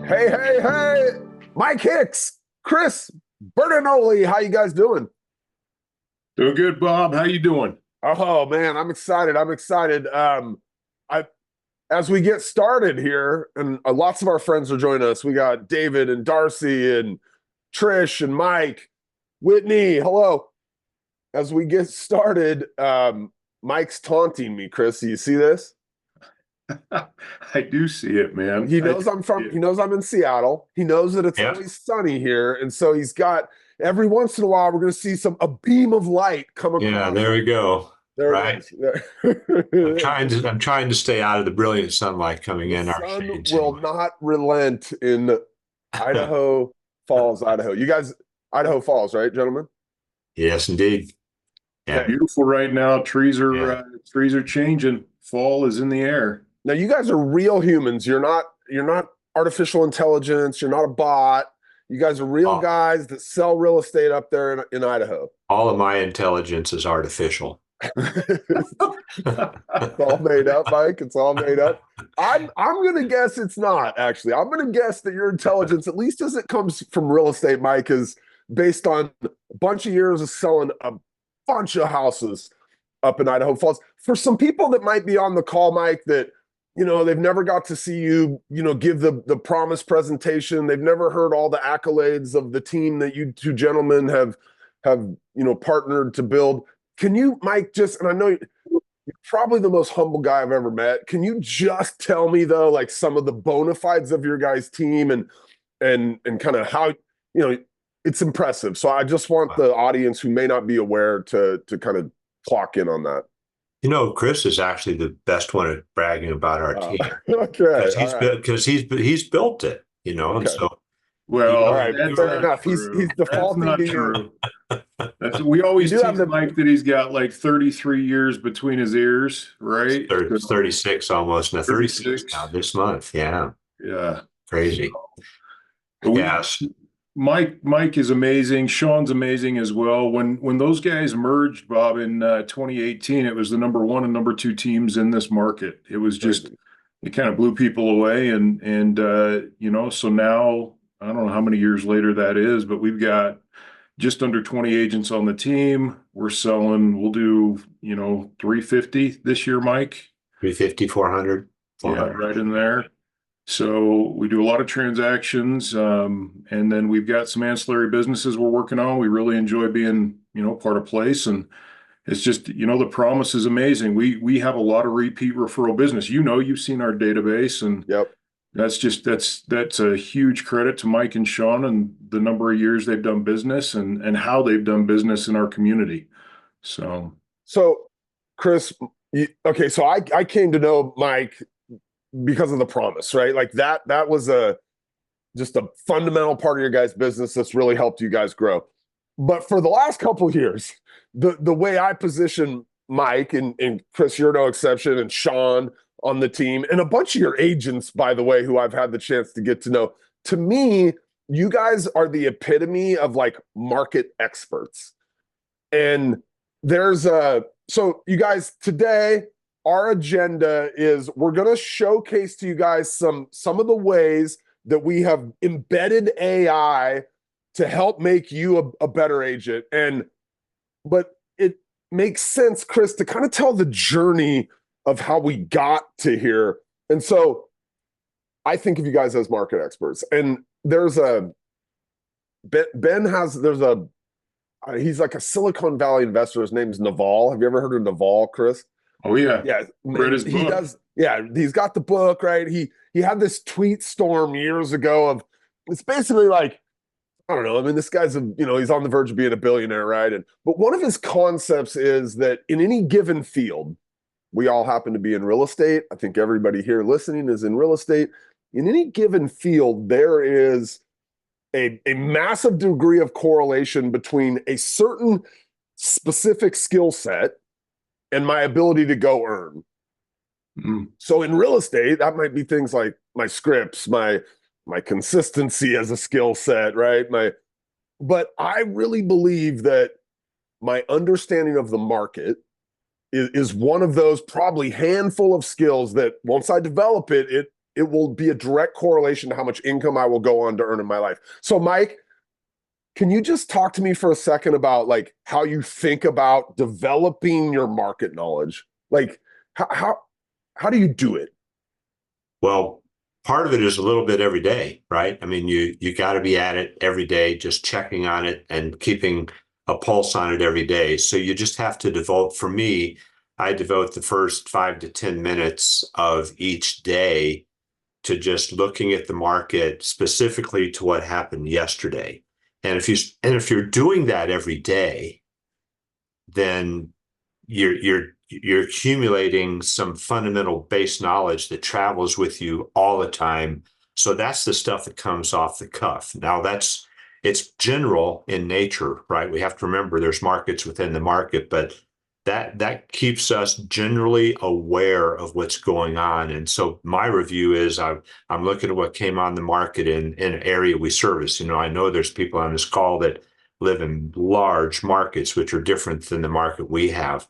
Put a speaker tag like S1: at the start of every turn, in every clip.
S1: Hey, hey, hey, Mike Hicks, Kris Bertagnolli, how you guys doing?
S2: Doing good, Bob. How you doing?
S1: Oh man, I'm excited. I'm excited. I as we get started here, and lots of our friends are joining us. We got David and Darcy and Trish and Mike, Whitney. Hello. As we get started, Mike's taunting me, Kris. Do you see this?
S2: I do see it, man.
S1: He
S2: I
S1: knows
S2: do
S1: I'm
S2: see
S1: from,
S2: it.
S1: he knows I'm in Seattle. He knows that it's
S3: Yeah.
S1: always sunny here. And so he's got every once in a while, we're going to see a beam of light come
S3: Yeah,
S1: across.
S3: there we go.
S1: There it
S3: Right.
S1: is. There.
S3: I'm trying to stay out of the brilliant sunlight coming
S1: The
S3: in our
S1: sun
S3: shades
S1: will
S3: anyway.
S1: not relent in Idaho Falls, Idaho. You guys, Idaho Falls, right, gentlemen?
S3: Yes, indeed. Yeah.
S1: Okay.
S2: Beautiful right now.
S3: Yeah.
S2: Trees are changing. Fall is in the air.
S1: Now you guys are real humans. You're not artificial intelligence. You're not a bot. You guys are real
S3: All,
S1: guys that sell real estate up there in Idaho.
S3: all of my intelligence is artificial.
S1: It's all made up, Mike. It's all made up. I'm gonna guess it's not actually. I'm gonna guess that your intelligence, at least as it comes from real estate, Mike, is based on a bunch of years of selling a bunch of houses up in Idaho Falls. For some people that might be on the call, Mike, that they've never got to see you, give the promise presentation. They've never heard all the accolades of the team that you two gentlemen have partnered to build. Can you, Mike, and I know you're probably the most humble guy I've ever met. Can you just tell me though, like some of the bona fides of your guys' team and kind of how, it's impressive. So I just want the audience who may not be aware to kind of clock in on that.
S3: Kris is actually the best one at bragging about our team
S1: Okay.
S3: because he's built it, and
S1: Okay.
S3: so
S2: Well,
S1: All right,
S2: that's
S1: fair
S2: not
S1: enough. He's
S2: true. That's
S1: defaulting
S2: not
S1: to your.
S2: true. We always
S1: You do
S2: tease
S1: have the-
S2: Mike that he's got like 33 years between his ears, right?
S3: it's 36 almost, now 36
S2: 36.
S3: now this month. Yeah,
S2: Yeah.
S3: crazy.
S2: But
S3: Yes.
S2: Mike is amazing. Sean's amazing as well. When those guys merged, Bob, in 2018, it was the number one and number two teams in this market. It was just it kind of blew people away, and so now I don't know how many years later that is, but we've got just under 20 agents on the team. We'll do 350 this year, Mike.
S3: 350, 400,
S2: Yeah,
S3: 400.
S2: right in there. So we do a lot of transactions, and then we've got some ancillary businesses we're working on. We really enjoy being, part of Place, and it's just, the promise is amazing. We have a lot of repeat referral business. You've seen our database, and
S1: Yep.
S2: that's a huge credit to Mike and Sean and the number of years they've done business and how they've done business in our community. So
S1: Kris, okay, so I came to know Mike because of the promise, right? Like that was just a fundamental part of your guys' business that's really helped you guys grow. But for the last couple of years, the way I position Mike and Kris, you're no exception, and Sean on the team, and a bunch of your agents, by the way, who I've had the chance to get to know, to me, you guys are the epitome of like market experts. And so you guys, today, our agenda is we're going to showcase to you guys some of the ways that we have embedded AI to help make you a better agent. But it makes sense, Kris, to kind of tell the journey of how we got to here. And so I think of you guys as market experts. And there's he's like a Silicon Valley investor. His name's Naval. Have you ever heard of Naval, Kris?
S2: oh yeah,
S1: Yeah,
S2: read his
S1: he
S2: book.
S1: does. Yeah, he's got the book, right? He had this tweet storm years ago of it's basically like, I don't know. I mean, this guy's he's on the verge of being a billionaire, right? But one of his concepts is that in any given field, we all happen to be in real estate. I think everybody here listening is in real estate. In any given field, there is a massive degree of correlation between a certain specific skill set and my ability to go earn. So in real estate, that might be things like my scripts, my consistency as a skill set, right? But I really believe that my understanding of the market is one of those probably handful of skills that once I develop it it will be a direct correlation to how much income I will go on to earn in my life. So Mike, can you just talk to me for a second about like how you think about developing your market knowledge? Like how do you do it?
S3: Well, part of it is a little bit every day, right? I mean, you got to be at it every day, just checking on it and keeping a pulse on it every day. So you just have to devote, for me, I devote the first 5 to 10 minutes of each day to just looking at the market specifically to what happened yesterday. And if you're doing that every day, then you're accumulating some fundamental base knowledge that travels with you all the time. So that's the stuff that comes off the cuff. Now it's general in nature, right? We have to remember there's markets within the market, but that keeps us generally aware of what's going on. And so my review is I'm looking at what came on the market in an area we service. I know there's people on this call that live in large markets, which are different than the market we have.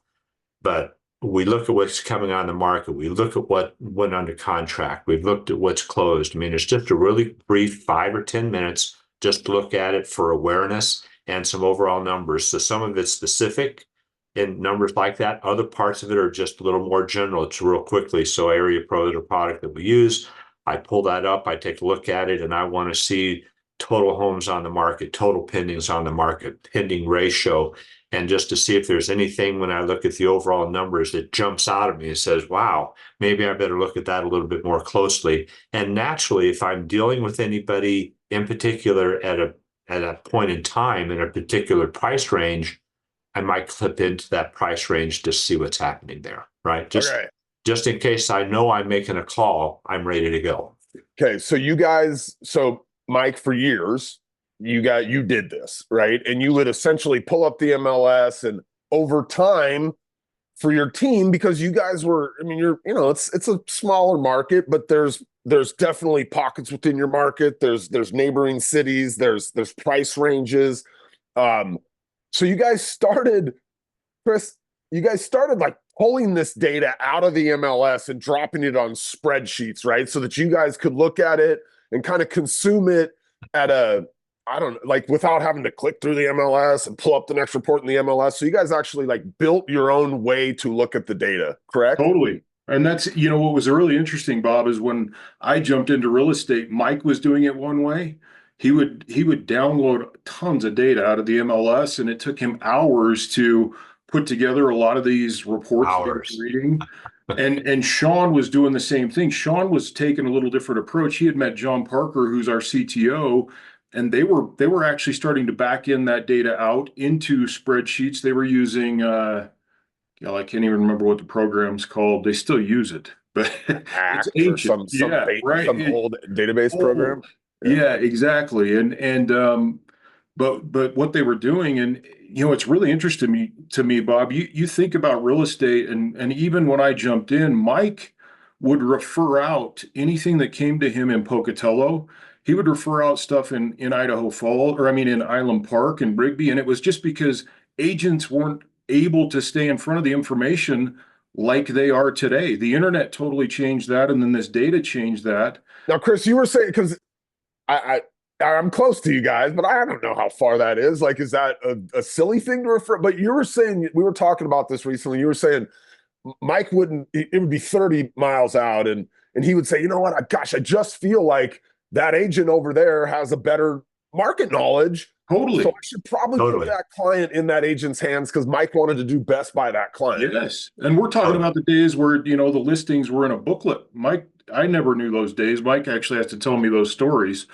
S3: But we look at what's coming on the market. We look at what went under contract. We've looked at what's closed. I mean, it's just a really brief 5 or 10 minutes just to look at it for awareness and some overall numbers. So some of it's specific in numbers like that. Other parts of it are just a little more general. It's real quickly. So Area Pro is a product that we use. I pull that up, I take a look at it, and I want to see total homes on the market, total pendings on the market, pending ratio, and just to see if there's anything when I look at the overall numbers that jumps out at me and says, wow, maybe I better look at that a little bit more closely. And naturally, if I'm dealing with anybody in particular at a point in time in a particular price range, I might clip into that price range to see what's happening there, right? Just in case I know I'm making a call, I'm ready to go.
S1: Okay, so Mike, for years, you did this, right? And you would essentially pull up the MLS, and over time for your team, because you guys were, I mean, it's a smaller market, but there's definitely pockets within your market. There's neighboring cities, there's price ranges. So you guys started, Kris, like pulling this data out of the MLS and dropping it on spreadsheets, right? So that you guys could look at it and kind of consume it at without having to click through the MLS and pull up the next report in the MLS. So you guys actually like built your own way to look at the data, correct?
S2: Totally. And that's, what was really interesting, Bob, is when I jumped into real estate, Mike was doing it one way. He would download tons of data out of the MLS, and it took him hours to put together a lot of these reports that he was reading. And Sean was doing the same thing. Sean was taking a little different approach. He had met John Parker, who's our CTO, and they were actually starting to back in that data out into spreadsheets. They were using I can't even remember what the program's called. They still use it, but it's ancient.
S1: Some old database program.
S2: Yeah, exactly. But what they were doing, and it's really interesting to me, Bob. You think about real estate, and even when I jumped in, Mike would refer out anything that came to him in Pocatello. He would refer out stuff in Idaho Falls, in Island Park and Brivity, and it was just because agents weren't able to stay in front of the information like they are today. The internet totally changed that, and then this data changed that.
S1: Now, Kris, you were saying, because I'm close to you guys, but I don't know how far that is. Like, is that a silly thing to refer? But you were saying, we were talking about this recently. You were saying Mike it would be 30 miles out, and he would say, you know what? I just feel like that agent over there has a better market knowledge.
S2: Totally.
S1: So I should probably put that client in that agent's hands because Mike wanted to do best by that client.
S2: Yes. And we're talking about the days where, the listings were in a booklet. Mike, I never knew those days. Mike actually has to tell me those stories.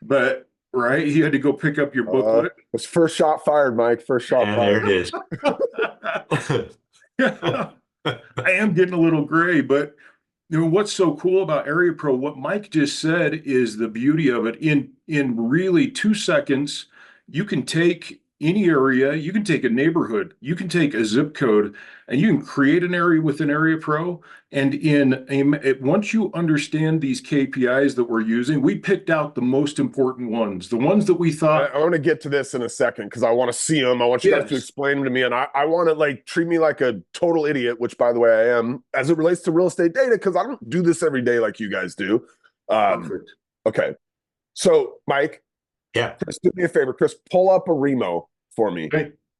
S2: But, right, he had to go pick up your booklet.
S1: It's first shot fired, Mike. First shot fired.
S3: There it is.
S2: I am getting a little gray, but what's so cool about Area Pro, what Mike just said is the beauty of it. In really 2 seconds, you can take any area. You can take a neighborhood, you can take a zip code, and you can create an area within Area Pro. And once you understand these KPIs that we're using, we picked out the most important ones, the ones that we thought.
S1: I want to get to this in a second because I want to see them. I want you guys to explain them to me, and I want to like treat me like a total idiot, which by the way I am, as it relates to real estate data, because I don't do this every day like you guys do. Okay, so Mike, Kris, do me a favor, Kris, pull up a Remo for me,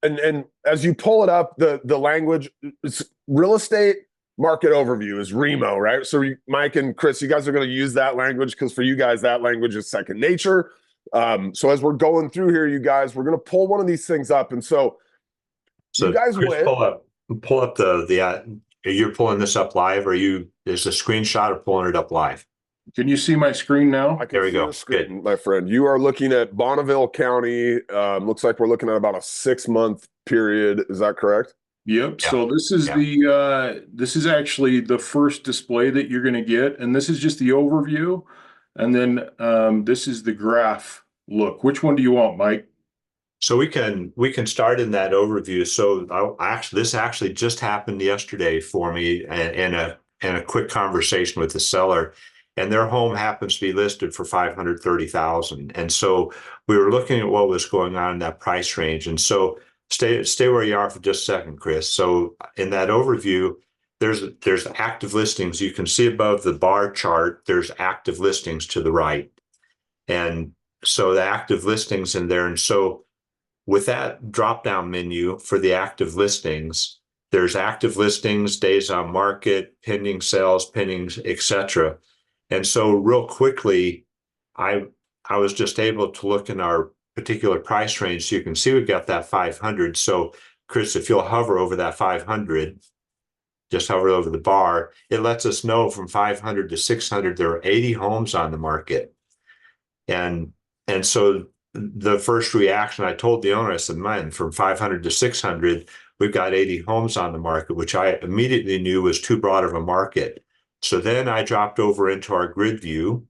S1: and as you pull it up, the language, it's real estate market overview is Remo, right? So Mike and Kris, you guys are going to use that language because for you guys that language is second nature. So as we're going through here, you guys, we're going to pull one of these things up. And so you guys
S3: Kris, pull up you're pulling this up live, or is a screenshot of pulling it up live?
S2: Can you see my screen now?
S1: There we go. Good, my friend. You are looking at Bonneville County. Looks like we're looking at about a 6-month period. Is that correct?
S2: Yep. Yeah. So this is this is actually the first display that you're going to get, and this is just the overview. And then this is the graph look. Which one do you want, Mike?
S3: So we can start in that overview. So this actually just happened yesterday for me, and a quick conversation with the seller, and their home happens to be listed for $530,000. And so we were looking at what was going on in that price range. And so stay where you are for just a second, Kris. So in that overview, there's active listings. You can see above the bar chart, there's active listings to the right. And so the active listings in there. And so with that drop-down menu for the active listings, there's active listings, days on market, pending sales, pendings, etc. And so real quickly, I was just able to look in our particular price range. So you can see we've got that 500. So Kris, if you'll hover over that 500, just hover over the bar, it lets us know from 500 to 600, there are 80 homes on the market. And so the first reaction, I told the owner, I said, man, from 500 to 600, we've got 80 homes on the market, which I immediately knew was too broad of a market. So then I dropped over into our grid view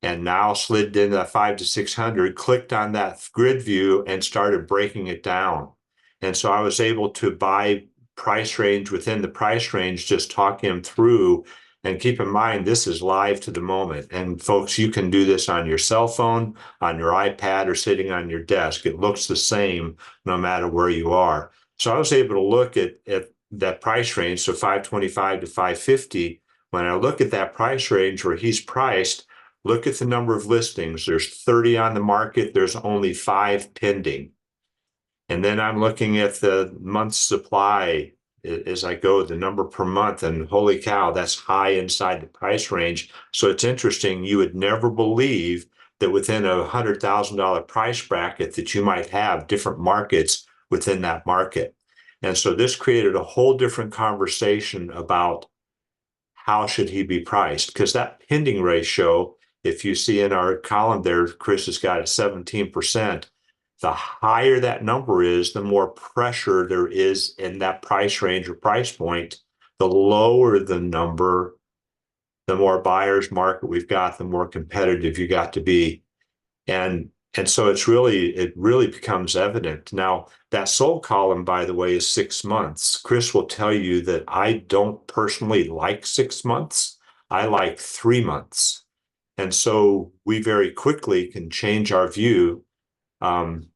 S3: and now slid into that 5 to 600, clicked on that grid view and started breaking it down. And so I was able to buy price range within the price range, just talk him through. And keep in mind, this is live to the moment. And folks, you can do this on your cell phone, on your iPad, or sitting on your desk. It looks the same no matter where you are. So I was able to look at that price range, so 525 to 550. When I look at that price range where he's priced, look at the number of listings. There's 30 on the market. There's only 5 pending. And then I'm looking at the month's supply as I go, the number per month, and holy cow, that's high inside the price range. So it's interesting. You would never believe that within a $100,000 price bracket that you might have different markets within that market. And so this created a whole different conversation about how should he be priced? Because that pending ratio, if you see in our column there, Kris has got it 17%. The higher that number is, the more pressure there is in that price range or price point. The lower the number, the more buyer's market we've got, the more competitive you got to be. And so it really becomes evident. Now, that sold column, by the way, is 6 months. Kris will tell you that I don't personally like 6 months. I like 3 months. And so we very quickly can change our view.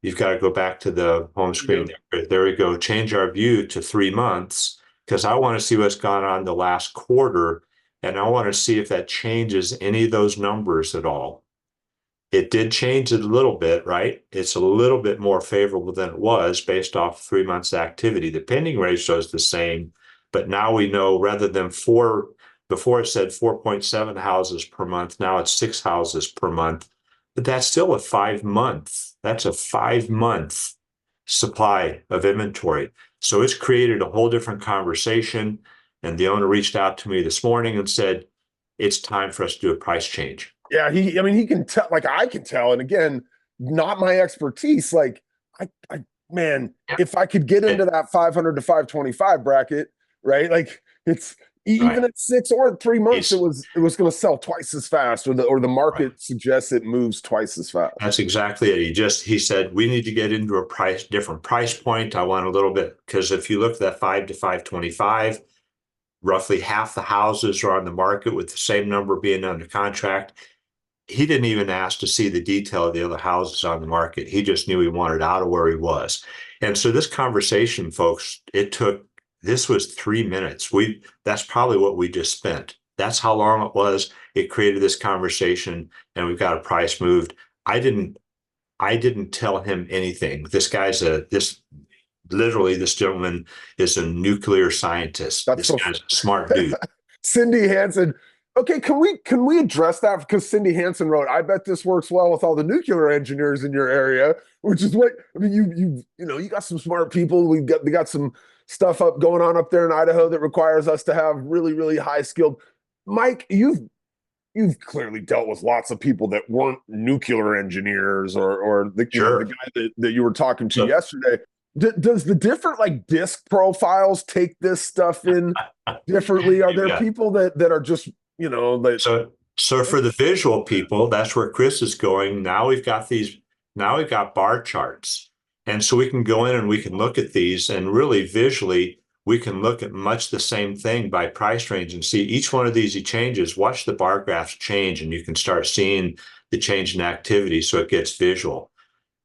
S3: You've got to go back to the home screen. There we go. Change our view to 3 months, because I want to see what's gone on the last quarter, and I want to see if that changes any of those numbers at all. It did change it a little bit, right? It's a little bit more favorable than it was based off 3 months activity. The pending ratio is the same, but now we know rather than 4, before it said 4.7 houses per month, now it's 6 houses per month. But that's still a 5 month. That's a 5 month supply of inventory. So it's created a whole different conversation. And the owner reached out to me this morning and said, it's time for us to do a price change.
S1: Yeah, he can tell, like I can tell. And again, not my expertise. Like man, if I could get into that 500 to 525 bracket, right? Like Even
S3: Right.
S1: at 6 or 3 months, it
S3: He's
S1: was going to sell twice as fast, or the
S3: right.
S1: market suggests it moves twice as fast.
S3: That's exactly it. He said we need to get into a different price point. I want a little bit, because if you look at that 5 to 525, roughly half the houses are on the market with the same number being under contract. He didn't even ask to see the detail of the other houses on the market. He just knew he wanted out of where he was. And so this conversation, folks, this was 3 minutes. That's probably what we just spent. That's how long it was. It created this conversation, and we've got a price moved. I didn't tell him anything. This gentleman is a nuclear scientist.
S1: That's
S3: this
S1: so
S3: guy's a smart dude.
S1: Cindy Hansen. Okay, can we address that? Because Cindy Hansen wrote, "I bet this works well with all the nuclear engineers in your area," which is what I mean. You got some smart people. We got some stuff going on up there in Idaho that requires us to have really, really high skilled. Mike, you've clearly dealt with lots of people that weren't nuclear engineers, or the
S3: Sure.
S1: the guy that you were talking to
S3: So,
S1: yesterday. Does the different like disc profiles take this stuff in differently? Are there
S3: yeah.
S1: people that are just that
S3: So for the visual people, that's where Kris is going. Now we've got bar charts. And so we can go in and we can look at these, and really visually, we can look at much the same thing by price range and see each one of these he changes. Watch the bar graphs change, and you can start seeing the change in activity, so it gets visual.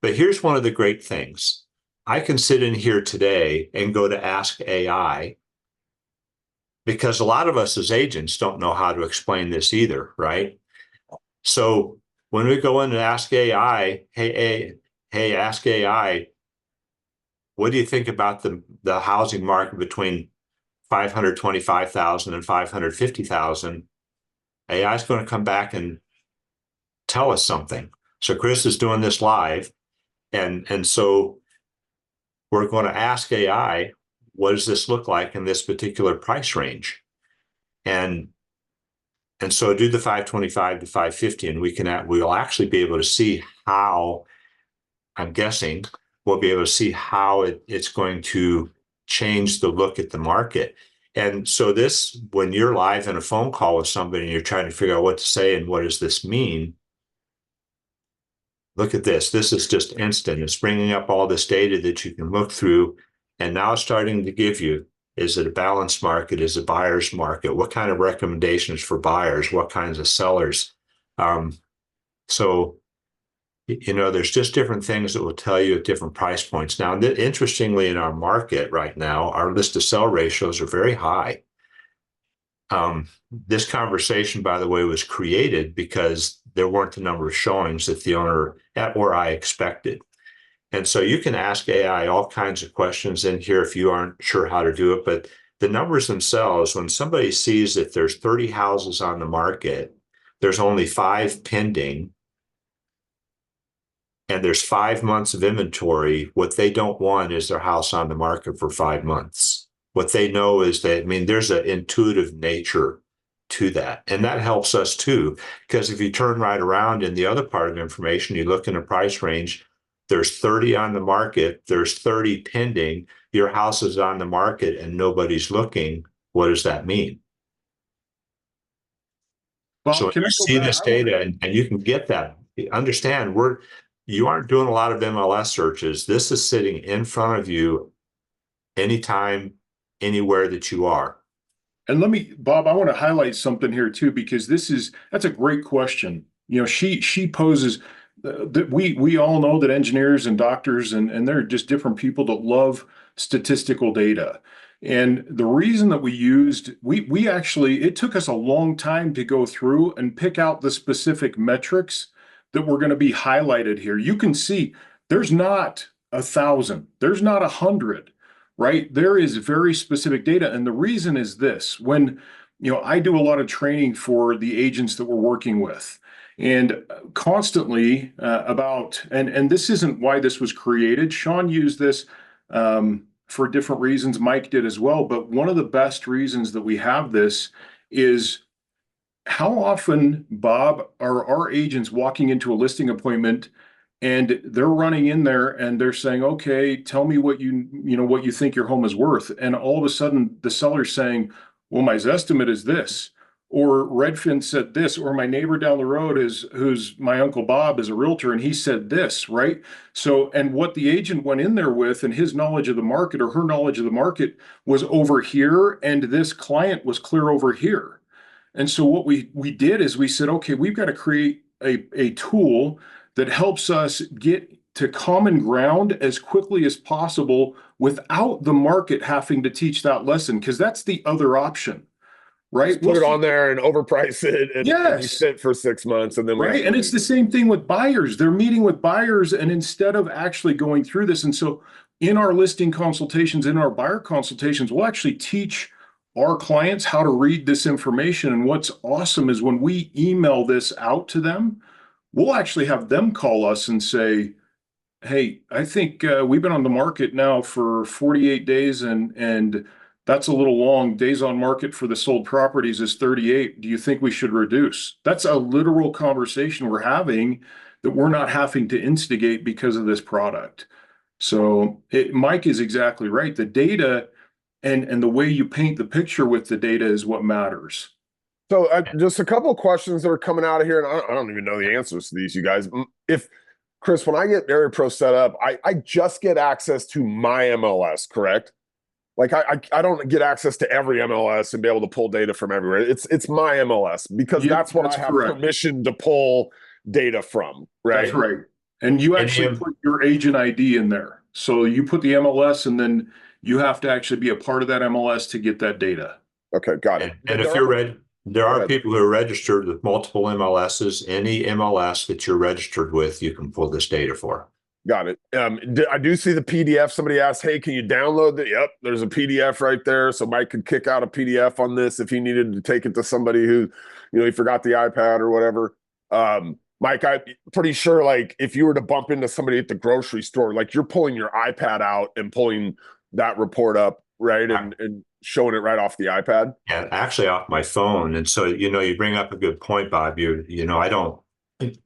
S3: But here's one of the great things. I can sit in here today and go to Ask AI, because a lot of us as agents don't know how to explain this either, right? So when we go in and ask AI, hey, ask AI, what do you think about the housing market between 525,000 and 550,000? AI is going to come back and tell us something. So Kris is doing this live, and so we're going to ask AI, what does this look like in this particular price range? And so do the 525 to 550, and we'll actually be able to see how, I'm guessing, we'll be able to see how it's going to change the look at the market. And so when you're live in a phone call with somebody and you're trying to figure out what to say and what does this mean, look at this. This is just instant. It's bringing up all this data that you can look through, and now it's starting to give you, is it a balanced market? Is it a buyer's market? What kind of recommendations for buyers? What kinds of sellers? So there's just different things that will tell you at different price points. Now, interestingly, in our market right now, our list to sell ratios are very high. This conversation, by the way, was created because there weren't the number of showings that the owner or I expected. And so you can ask AI all kinds of questions in here if you aren't sure how to do it. But the numbers themselves, when somebody sees that there's 30 houses on the market, there's only 5 pending, and there's 5 months of inventory, what they don't want is their house on the market for 5 months. What they know is that, there's an intuitive nature to that. And that helps us too, because if you turn right around in the other part of information, you look in a price range, there's 30 on the market, there's 30 pending, your house is on the market and nobody's looking. What does that mean?
S2: Bob,
S3: so
S2: can I
S3: you
S2: go
S3: see
S2: back?
S3: this data and you can get that. Understand, you aren't doing a lot of MLS searches. This is sitting in front of you anytime, anywhere that you are.
S2: And Bob, I want to highlight something here too, because that's a great question. She poses that we all know that engineers and doctors and they're just different people that love statistical data. And the reason that we actually, it took us a long time to go through and pick out the specific metrics that were going to be highlighted here. You can see there's not 1,000, there's not 100. Right? There is very specific data. And the reason is this: when, I do a lot of training for the agents that we're working with, and constantly and this isn't why this was created. Sean used this for different reasons. Mike did as well. But one of the best reasons that we have this is how often, Bob, are our agents walking into a listing appointment and they're running in there and they're saying, okay, tell me what you think your home is worth. And all of a sudden the seller's saying, well, my Zestimate is this, or Redfin said this, or my neighbor down the road who's my Uncle Bob is a realtor and he said this, right? So, and what the agent went in there with and his knowledge of the market or her knowledge of the market was over here, and this client was clear over here. And so what we did is we said, okay, we've got to create a tool that helps us get to common ground as quickly as possible without the market having to teach that lesson, because that's the other option, right?
S1: Just put it on there and overprice it, and you
S2: Yes.
S1: sit for 6 months, and then
S2: Right. And it's the same thing with buyers. They're meeting with buyers, and instead of actually going through this, and so in our listing consultations, in our buyer consultations, we'll actually teach our clients how to read this information. And what's awesome is when we email this out to them, we'll actually have them call us and say, hey, I think we've been on the market now for 48 days, and that's a little long. Days on market for the sold properties is 38. Do you think we should reduce? That's a literal conversation we're having that we're not having to instigate because of this product. So Mike is exactly right. The data and the way you paint the picture with the data is what matters.
S1: So just a couple of questions that are coming out of here, and I don't even know the answers to these, you guys. If Kris, when I get Area Pro set up, I just get access to my MLS, correct? Like I don't get access to every MLS and be able to pull data from everywhere. It's my MLS because that's what I have permission to pull data from, right?
S2: That's right. And you actually put your agent ID in there. So you put the MLS, and then you have to actually be a part of that MLS to get that data.
S1: Okay, got it.
S3: And if you're ready, there are people who are registered with multiple MLSs. Any MLS that you're registered with, you can pull this data for.
S1: Got it. I do see the PDF. Somebody asked, hey, can you download it? Yep, there's a PDF right there. So Mike could kick out a PDF on this if he needed to take it to somebody who, he forgot the iPad or whatever. Mike, I'm pretty sure, like, if you were to bump into somebody at the grocery store, like, you're pulling your iPad out and pulling that report up, right? And showing it right off the iPad.
S3: Yeah, actually off my phone. And so, you bring up a good point, Bob. I don't,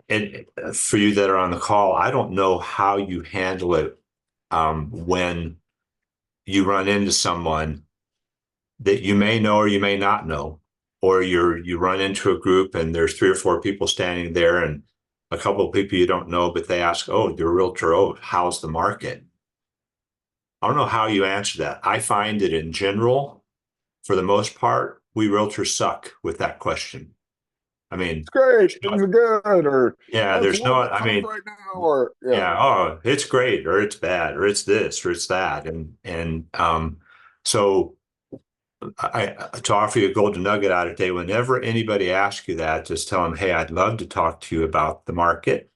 S3: and for you that are on the call, I don't know how you handle it when you run into someone that you may know or you may not know, or you run into a group and there's 3 or 4 people standing there and a couple of people you don't know, but they ask, oh, you're a realtor. Oh, how's the market? I don't know how you answer that. I find that in general, for the most part, we realtors suck with that question. I mean,
S1: it's great, things are good, or
S3: there's no, I mean,
S1: right now, or
S3: oh, it's great, or it's bad, or it's this, or it's that, and so to offer you a golden nugget out of today, whenever anybody asks you that, just tell them, hey, I'd love to talk to you about the market,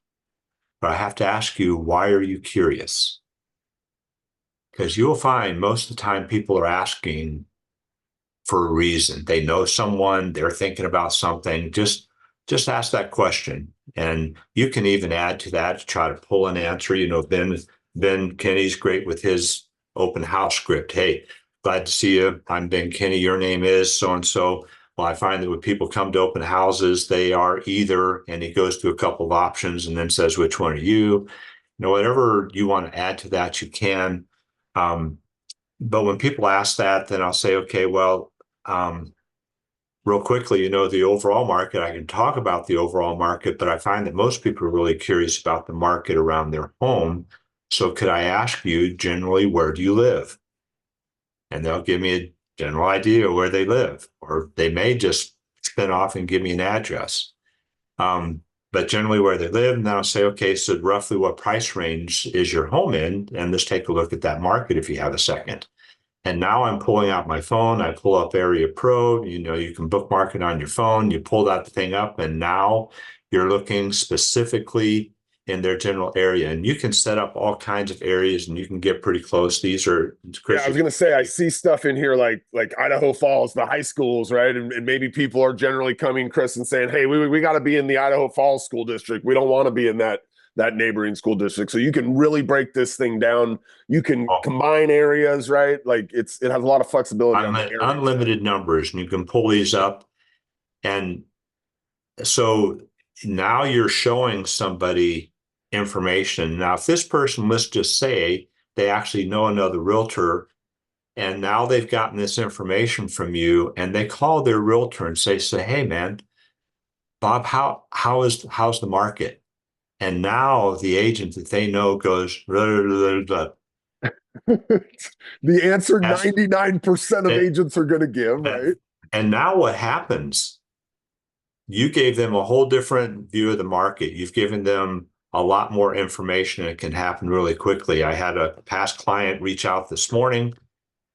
S3: but I have to ask you, why are you curious? Because you'll find most of the time people are asking for a reason. They know someone, they're thinking about something. Just ask that question. And you can even add to that to try to pull an answer. Ben Kenny's great with his open house script. Hey, glad to see you. I'm Ben Kenny. Your name is so-and-so. Well, I find that when people come to open houses, they are either, and he goes through a couple of options and then says, which one are you? Whatever you want to add to that, you can. But when people ask that, then I'll say, okay, well, real quickly, the overall market, I can talk about the overall market, but I find that most people are really curious about the market around their home. So could I ask you generally, where do you live? And they'll give me a general idea of where they live, or they may just spin off and give me an address. But generally where they live, and then I'll say, okay, so roughly what price range is your home in? And let's take a look at that market if you have a second. And now I'm pulling out my phone. I pull up Area Pro. You can bookmark it on your phone. You pull that thing up, and now you're looking specifically in their general area. And you can set up all kinds of areas, and you can get pretty close. These are, Kris,
S1: I was going to say, I see stuff in here like Idaho Falls, the high schools, right? And maybe people are generally coming, Kris, and saying, hey, we got to be in the Idaho Falls school district. We don't want to be in that neighboring school district. So you can really break this thing down. You can combine areas, right? Like it has a lot of flexibility.
S3: Unlimited numbers, and you can pull these up. And so now you're showing somebody information. Now, if this person, let's just say they actually know another realtor And now they've gotten this information from you, and they call their realtor and say, hey, man, Bob, how's the market? And now the agent that they know goes, blah, blah, blah, blah.
S1: The answer 99% of
S3: and,
S1: agents are going to give, right?
S3: And now what happens? You gave them a whole different view of the market. You've given them a lot more information. It can happen really quickly. I had a past client reach out this morning.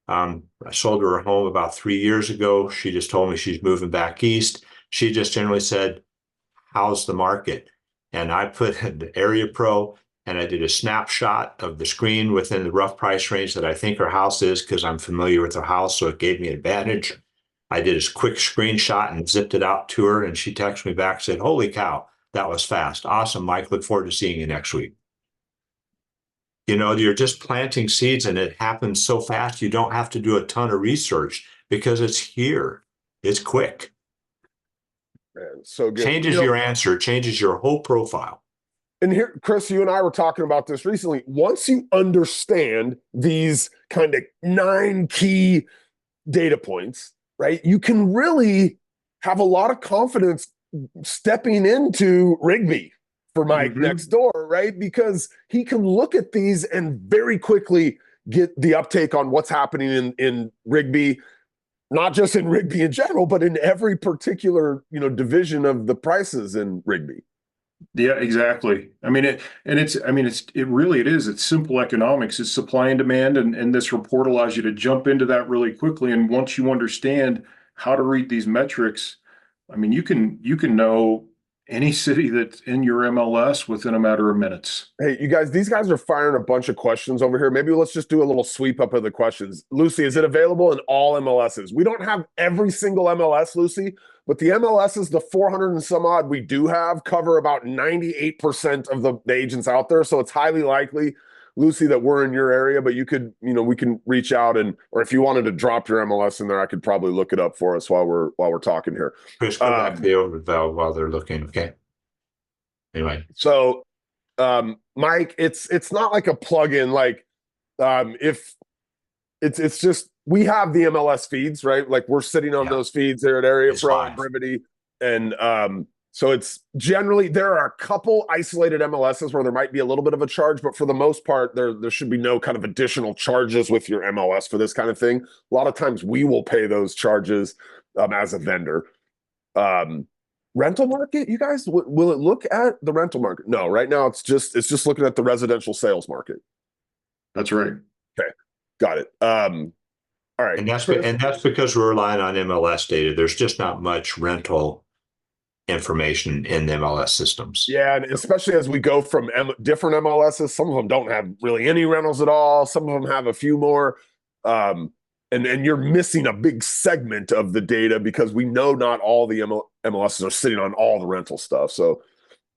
S3: I sold her a home about 3 years ago. She just told me she's moving back east. She just generally said, how's the market? And I put in the Area Pro, and I did a snapshot of the screen within the rough price range that I think her house is, because I'm familiar with her house, so it gave me an advantage. I did a quick screenshot and zipped it out to her, and she texted me back and said, holy cow, that was fast. Awesome, Mike. Look forward to seeing you next week. You know, you're just planting seeds, and it happens so fast. You don't have to do a ton of research because it's here. It's quick.
S1: Man, so good.
S3: Changes your answer, changes your whole profile.
S1: And here, Kris, you and I were talking about this recently. Once you understand these kind of 9 key data points, right, you can really have a lot of confidence stepping into Rigby for Mike next door, right? Because he can look at these and very quickly get the uptake on what's happening in Rigby, not just in Rigby in general, but in every particular, division of the prices in Rigby.
S2: Yeah, exactly. I mean, it is. It's simple economics. It's supply and demand. And this report allows you to jump into that really quickly. And once you understand how to read these metrics, I mean, you can know any city that's in your MLS within a matter of minutes.
S1: Hey, you guys, these guys are firing a bunch of questions over here. Maybe let's just do a little sweep up of the questions. Lucy, is it available in all MLSs? We don't have every single MLS, Lucy, but the MLSs, the 400 and some odd we do have, cover about 98% of the agents out there. So it's highly likely, Lucy, that we're in your area, but you could, we can reach out, or if you wanted to drop your MLS in there, I could probably look it up for us while we're talking here.
S3: Kris, go back to the overvalve while they're looking. Okay. Anyway.
S1: So, Mike, it's not like a plugin. Like, if it's just, we have the MLS feeds, right? Like we're sitting on those feeds there at Area Pro and Brivity. And, so it's generally, there are a couple isolated MLSs where there might be a little bit of a charge, but for the most part, there should be no kind of additional charges with your MLS for this kind of thing. A lot of times we will pay those charges as a vendor. Rental market, you guys, will it look at the rental market? No, right now it's just looking at the residential sales market.
S2: That's right.
S1: Okay, got it. All right.
S3: And that's because we're relying on MLS data. There's just not much rental information in the MLS systems.
S1: Yeah, and especially as we go from different MLSs, some of them don't have really any rentals at all. Some of them have a few more. And you're missing a big segment of the data because we know not all the MLSs are sitting on all the rental stuff. So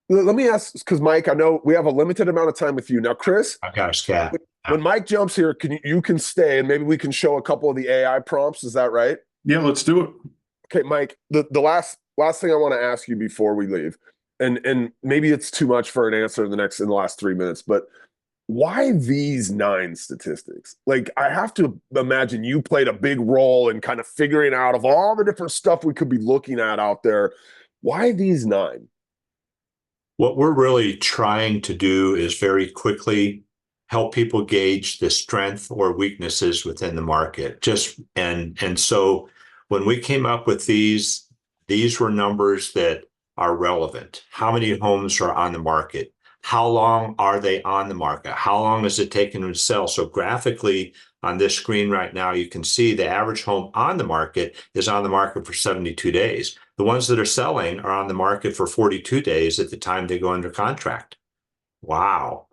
S1: let me ask, because Mike, I know we have a limited amount of time with you. Now, Kris,
S3: I got a scat.
S1: When Mike jumps here, you can stay and maybe we can show a couple of the AI prompts. Is that right?
S2: Yeah, let's do it.
S1: Okay, Mike, the last thing I want to ask you before we leave, and maybe it's too much for an answer in the last 3 minutes, but why these 9 statistics? Like, I have to imagine you played a big role in kind of figuring out of all the different stuff we could be looking at out there. Why these 9?
S3: What we're really trying to do is very quickly help people gauge the strength or weaknesses within the market. And so when we came up with these were numbers that are relevant. How many homes are on the market? How long are they on the market? How long is it taking them to sell? So graphically on this screen right now, you can see the average home on the market is on the market for 72 days. The ones that are selling are on the market for 42 days at the time they go under contract. Wow.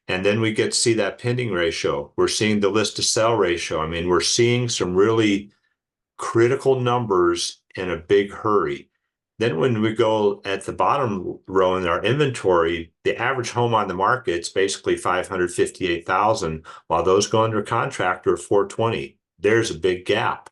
S3: And then we get to see that pending ratio. We're seeing the list to sell ratio. I mean, we're seeing some really critical numbers in a big hurry. Then when we go at the bottom row in our inventory, the average home on the market is basically 558,000, while those go under contract are 420. There's a big gap.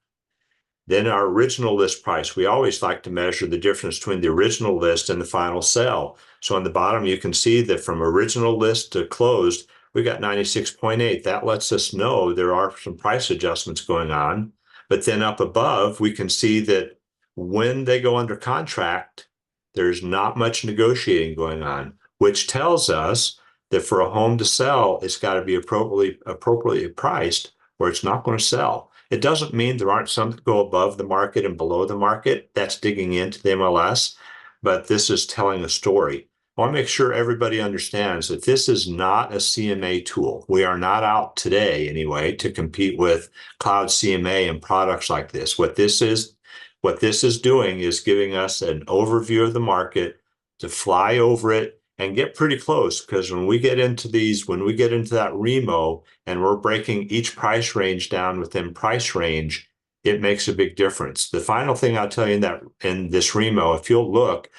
S3: Then our original list price, we always like to measure the difference between the original list and the final sale. So on the bottom, you can see that from original list to closed, we got 96.8. That lets us know there are some price adjustments going on. But then up above, we can see that when they go under contract, there's not much negotiating going on, which tells us that for a home to sell, it's got to be appropriately priced, or it's not going to sell. It doesn't mean there aren't some that go above the market and below the market. That's digging into the MLS, but this is telling a story. I want to make sure everybody understands that this is not a CMA tool. We are not out today, anyway, to compete with cloud CMA and products like this. What this is doing is giving us an overview of the market to fly over it and get pretty close, because when we get into that REMO and we're breaking each price range down within price range, it makes a big difference. The final thing I'll tell you in this REMO, if you'll look,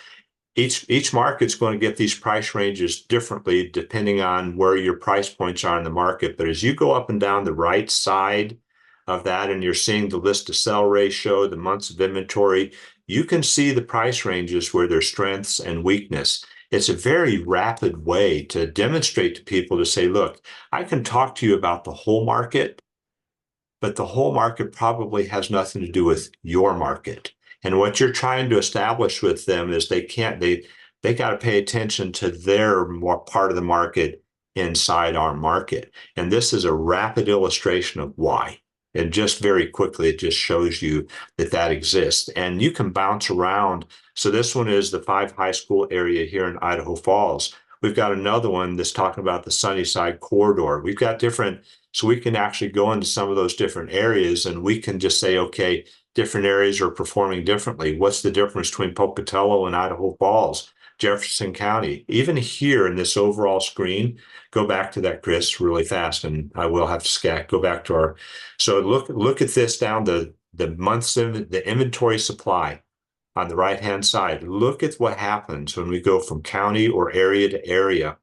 S3: each market's going to get these price ranges differently depending on where your price points are in the market. But as you go up and down the right side of that, and you're seeing the list to sell ratio, the months of inventory, you can see the price ranges where there's strengths and weakness. It's a very rapid way to demonstrate to people to say, look, I can talk to you about the whole market, but the whole market probably has nothing to do with your market. And what you're trying to establish with them is they got to pay attention to their more part of the market inside our market. And this is a rapid illustration of why. And just very quickly, it just shows you that exists. And you can bounce around. So this one is the 5 high school area here in Idaho Falls. We've got another one that's talking about the Sunnyside corridor. We've got different, so we can actually go into some of those different areas, and we can just say, okay, different areas are performing differently. What's the difference between Pocatello and Idaho Falls, Jefferson County? Even here in this overall screen, go back to that, Kris, really fast, and I will have to go back to our. So look at this down the months of the inventory supply on the right-hand side. Look at what happens when we go from county or area to area.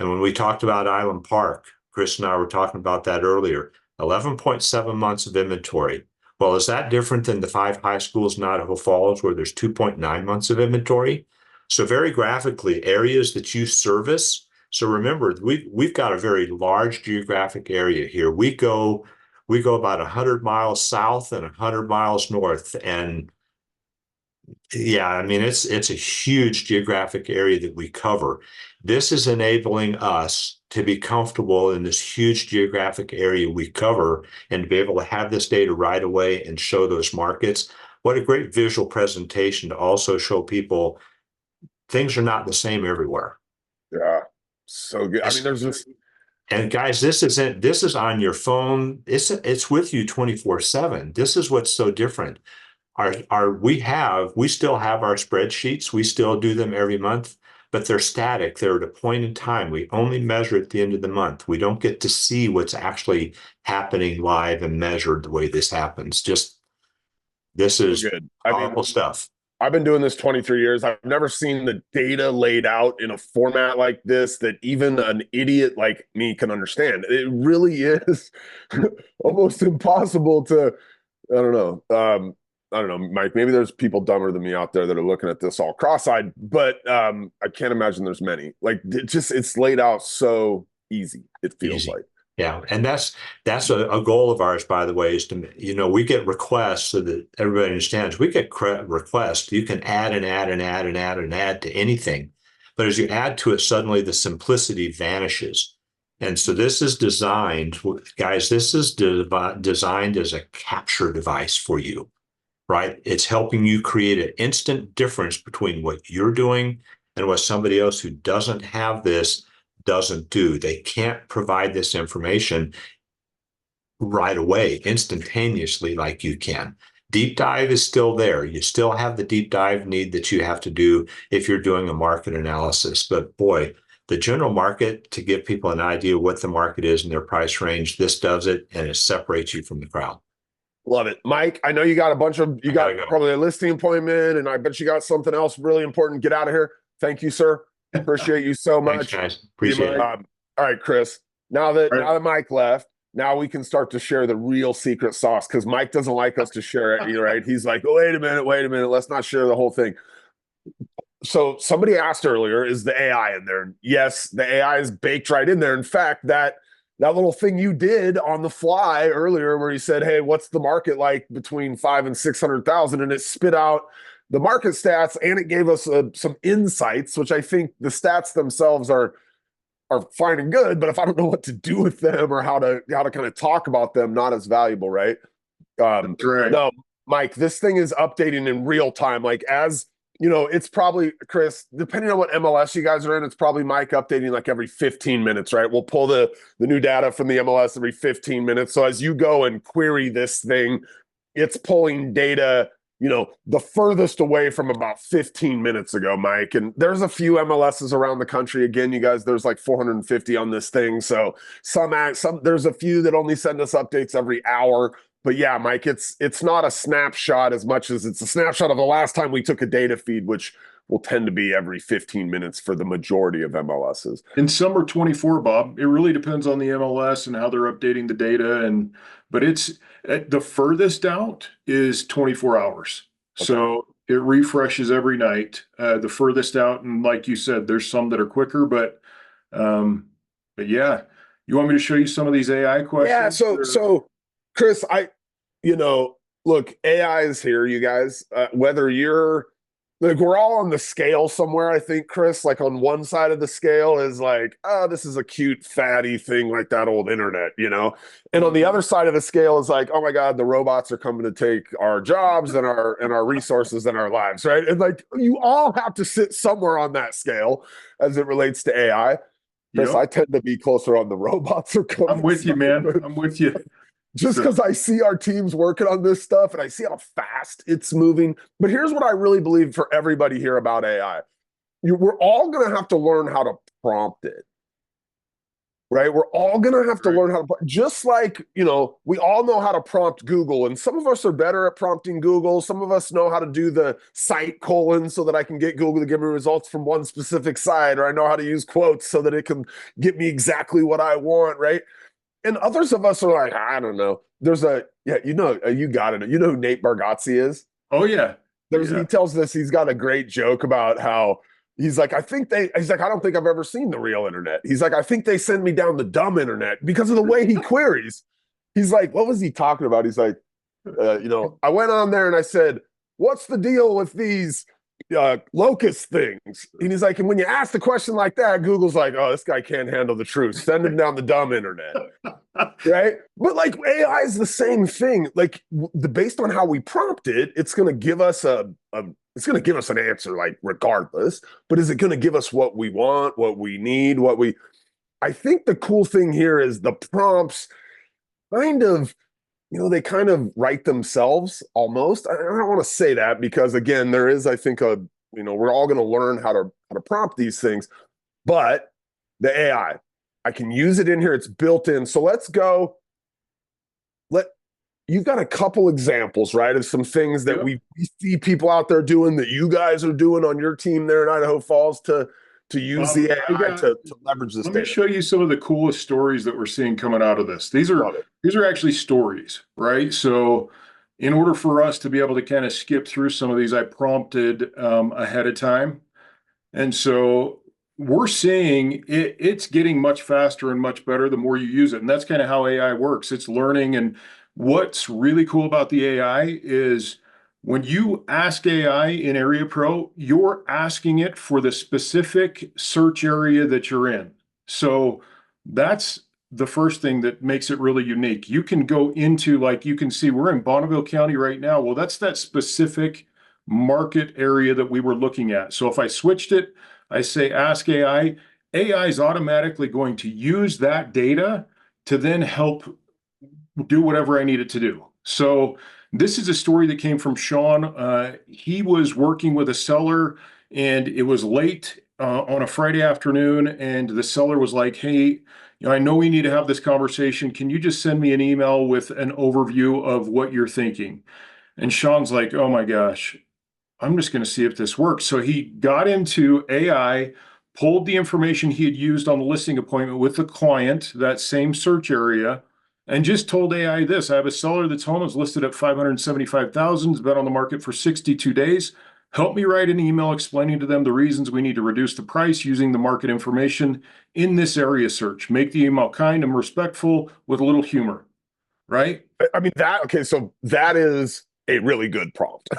S3: And when we talked about Island Park, Kris and I were talking about that earlier, 11.7 months of inventory. Well, is that different than the 5 high schools in Idaho Falls where there's 2.9 months of inventory? So very graphically, areas that you service. So remember, we've got a very large geographic area here. We go about 100 miles south and 100 miles north. And yeah, I mean, it's a huge geographic area that we cover. This is enabling us to be comfortable in this huge geographic area we cover and to be able to have this data right away and show those markets. What a great visual presentation to also show people things are not the same everywhere.
S1: Yeah, so good. I mean, there's just,
S3: and guys, this is on your phone. It's with you 24/7. This is what's so different. We still have our spreadsheets. We still do them every month, but they're static. They're at a point in time. We only measure at the end of the month. We don't get to see what's actually happening live and measured the way this happens. This is
S1: good.
S3: powerful stuff.
S1: I've been doing this 23 years. I've never seen the data laid out in a format like this that even an idiot like me can understand. It really is almost impossible to, I don't know, Mike, maybe there's people dumber than me out there that are looking at this all cross-eyed, but I can't imagine there's many. Like, it's laid out so easy, it feels like.
S3: Yeah, and that's a goal of ours, by the way, is to, we get requests so that everybody understands. We get requests. You can add and add and add and add and add to anything. But as you add to it, suddenly the simplicity vanishes. And so this is designed, guys, this is designed as a capture device for you, right? It's helping you create an instant difference between what you're doing and what somebody else who doesn't have this doesn't do. They can't provide this information right away, instantaneously like you can. Deep dive is still there. You still have the deep dive need that you have to do if you're doing a market analysis. But boy, the general market, to give people an idea what the market is in their price range, this does it, and it separates you from the crowd.
S1: Love it. Mike, I know you got probably a listing appointment, and I bet you got something else really important. Get out of here. Thank you, sir. Appreciate you so much.
S3: Thanks, guys. Appreciate it.
S1: All right, Kris. Now that Mike left, now we can start to share the real secret sauce, because Mike doesn't like us to share it, right? He's like, wait a minute. Let's not share the whole thing. so somebody asked earlier, is the AI in there? Yes, the AI is baked right in there. In fact, that little thing you did on the fly earlier, where you said, "Hey, what's the market like between 5 and 600,000?" and it spit out the market stats, and it gave us some insights, which I think the stats themselves are fine and good, but if I don't know what to do with them or how to kind of talk about them, not as valuable, right?
S2: Right.
S1: No, Mike, this thing is updating in real time. Like, as you know, it's probably, Kris, depending on what MLS you guys are in, it's probably Mike updating like every 15 minutes, right? We'll pull the new data from the MLS every 15 minutes. So as you go and query this thing, it's pulling data, the furthest away from about 15 minutes ago, Mike. And there's a few MLSs around the country. Again, you guys, there's like 450 on this thing. So there's a few that only send us updates every hour. But yeah, Mike, it's not a snapshot as much as it's a snapshot of the last time we took a data feed, which will tend to be every 15 minutes for the majority of MLSs.
S2: And some are 24, Bob. It really depends on the MLS and how they're updating the data. But it's the furthest out is 24 hours. Okay. So it refreshes every night. The furthest out, and like you said, there's some that are quicker, but yeah. You want me to show you some of these AI questions?
S1: Yeah, so Kris, look, AI is here, you guys. Whether you're like, we're all on the scale somewhere, I think, Kris. Like, on one side of the scale is like, oh, this is a cute, fatty thing like that old internet, And on the other side of the scale is like, oh my God, the robots are coming to take our jobs and our resources and our lives, right? And like, you all have to sit somewhere on that scale as it relates to AI. Kris, yep. I tend to be closer on the robots are coming.
S2: I'm with you, man. I'm with you.
S1: Just because I see our teams working on this stuff and I see how fast it's moving. But here's what I really believe for everybody here about AI. We're all going to have to learn how to prompt it, right? We're all going to have to learn how to, just like, we all know how to prompt Google, and some of us are better at prompting Google. Some of us know how to do the site colon so that I can get Google to give me results from one specific site, or I know how to use quotes so that it can get me exactly what I want, right? And others of us are like, I don't know. There's you got it. You know who Nate Bargatze is?
S2: Oh, yeah.
S1: He tells this, he's got a great joke about how he's like, I don't think I've ever seen the real internet. He's like, I think they send me down the dumb internet because of the way he queries. He's like, what was he talking about? He's like, I went on there and I said, what's the deal with these locust things? And he's like, and when you ask the question like that, Google's like, oh, this guy can't handle the truth. Send him down the dumb internet. Right? But like, AI is the same thing. Like, based on how we prompt it, it's going to give us an answer, like, regardless. But is it going to give us what we want, what we need, I think the cool thing here is the prompts kind of, they kind of write themselves almost. I don't want to say that because, again, there is, I think, we're all going to learn how to prompt these things. But the AI, I can use it in here. It's built in. So let's go. You've got a couple examples, right, of some things that we see people out there doing, that you guys are doing on your team there in Idaho Falls to use the AI to leverage this data.
S2: Let me show you some of the coolest stories that we're seeing coming out of this. These are actually stories, right? So in order for us to be able to kind of skip through some of these, I prompted ahead of time. And so we're seeing it's getting much faster and much better the more you use it. And that's kind of how AI works. It's learning. And what's really cool about the AI is when you ask AI in Area Pro, you're asking it for the specific search area that you're in. So that's the first thing that makes it really unique. You can go into, like, you can see we're in Bonneville County right now. Well, that's that specific market area that we were looking at. So if I switched it, I say ask AI, AI is automatically going to use that data to then help do whatever I need it to do. So this is a story that came from Sean. He was working with a seller, and it was late on a Friday afternoon, and the seller was like, hey, I know we need to have this conversation. Can you just send me an email with an overview of what you're thinking? And Sean's like, oh my gosh, I'm just going to see if this works. So he got into AI, pulled the information he had used on the listing appointment with the client, that same search area, and just told AI this: I have a seller that's home is listed at $575,000, has been on the market for 62 days. Help me write an email explaining to them the reasons we need to reduce the price using the market information in this area search. Make the email kind and respectful with a little humor, right?
S1: I mean, so that is a really good prompt.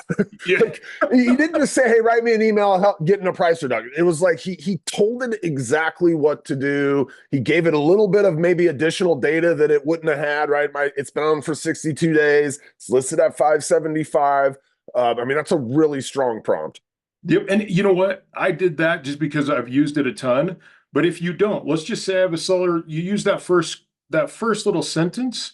S2: Yeah.
S1: Like, he didn't just say, hey, write me an email help getting a price reduction. It was like he told it exactly what to do. He gave it a little bit of maybe additional data that it wouldn't have had, right? It's been on for 62 days. It's listed at 575. I mean, that's a really strong prompt.
S2: Yep. And you know what? I did that just because I've used it a ton. But if you don't, let's just say I have a seller, you use that first little sentence.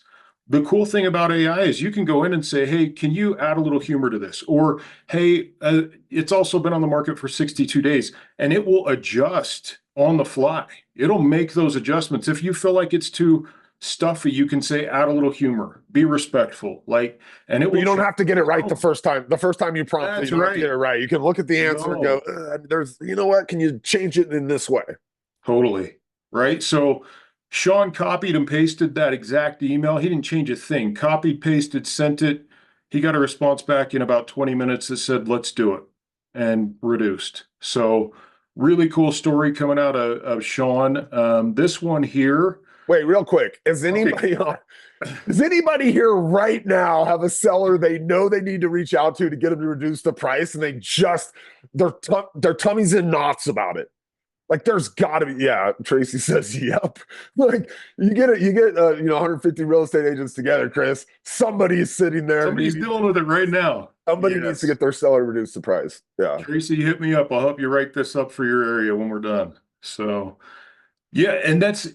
S2: The cool thing about AI is you can go in and say, hey, can you add a little humor to this? Or, hey, it's also been on the market for 62 days, and it will adjust on the fly. It'll make those adjustments. If you feel like it's too stuffy, you can say, add a little humor, be respectful. And it will.
S1: You don't have to get it right the first time. The first time you prompt it,
S2: That's
S1: you don't have
S2: right.
S1: to get it right. You can look at the answer and go, you know what? Can you change it in this way?
S2: Totally. Right. So Sean copied and pasted that exact email. He didn't change a thing. Copied, pasted, sent it. He got a response back in about 20 minutes that said, let's do it, and reduced. So really cool story coming out of Sean. This one here.
S1: Wait, real quick. Does anybody here right now have a seller they know they need to reach out to get them to reduce the price, and they just their tummy's in knots about it? Like, there's got to be, yeah. Tracy says, yep. Like, you get 150 real estate agents together, Kris. Somebody's sitting there.
S2: Somebody's dealing with it right now.
S1: Somebody needs to get their seller to reduce the price. Yeah.
S2: Tracy, hit me up. I'll help you write this up for your area when we're done. So, yeah. And that's,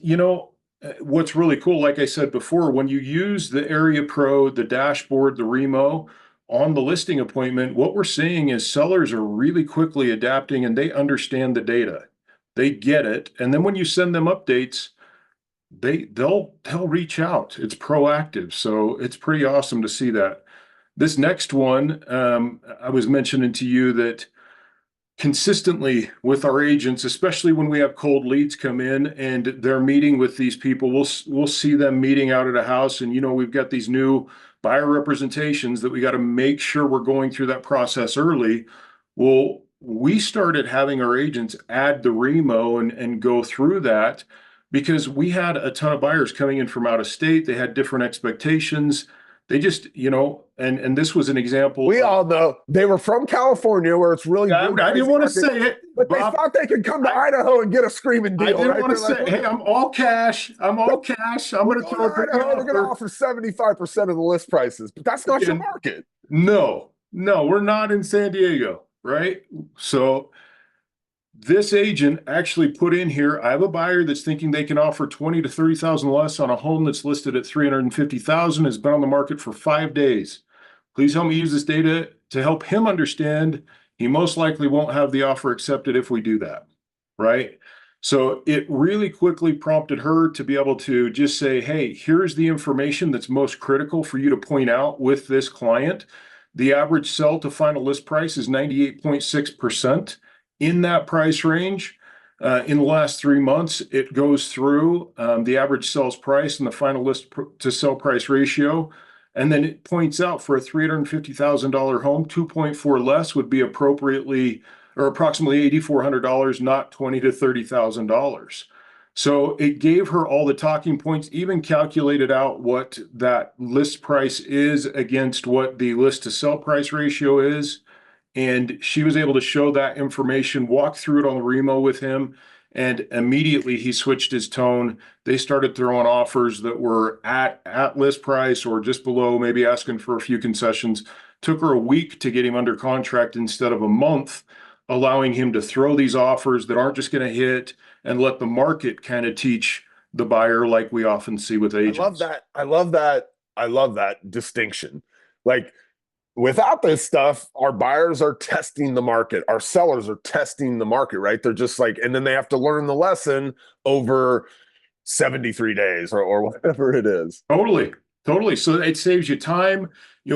S2: what's really cool. Like I said before, when you use the Area Pro, the dashboard, the Remo on the listing appointment, what we're seeing is sellers are really quickly adapting, and they understand the data. They get it. And then when you send them updates, they'll reach out. It's proactive. So it's pretty awesome to see that. This next one, I was mentioning to you that consistently with our agents, especially when we have cold leads come in and they're meeting with these people, we'll see them meeting out at a house, and we've got these new buyer representations that we got to make sure we're going through that process early. Well, we started having our agents add the Remo and go through that, because we had a ton of buyers coming in from out of state. They had different expectations. They just, and this was an example.
S1: We all know they were from California, where it's really.
S2: I didn't want to say it,
S1: but Bob, they thought they could come to Idaho and get a screaming deal.
S2: I didn't want to say, hey, I'm all cash. I'm going to throw it.
S1: They're going to offer 75% of the list prices, but that's not your market.
S2: No, we're not in San Diego. Right. So this agent actually put in here, I have a buyer that's thinking they can offer 20 to 30,000 less on a home that's listed at 350,000, has been on the market for 5 days. Please help me use this data to help him understand he most likely won't have the offer accepted if we do that. Right. So it really quickly prompted her to be able to just say, hey, here's the information that's most critical for you to point out with this client. The average sell to final list price is 98.6%. In that price range. In the last 3 months, it goes through the average sales price and the final list to sell price ratio. And then it points out for a $350,000 home, 2.4 less would be appropriately or approximately $8,400, not $20,000 to $30,000. So it gave her all the talking points, even calculated out what that list price is against what the list to sell price ratio is. And she was able to show that information, walk through it on the Remo with him, and immediately he switched his tone. They started throwing offers that were at list price or just below, maybe asking for a few concessions. Took her a week to get him under contract instead of a month, allowing him to throw these offers that aren't just going to hit, and let the market kind of teach the buyer, like we often see with agents.
S1: I love that distinction. Like, without this stuff, our buyers are testing the market. Our sellers are testing the market, right? They're just like, and then they have to learn the lesson over 73 days or whatever it is.
S2: Totally. So it saves you time.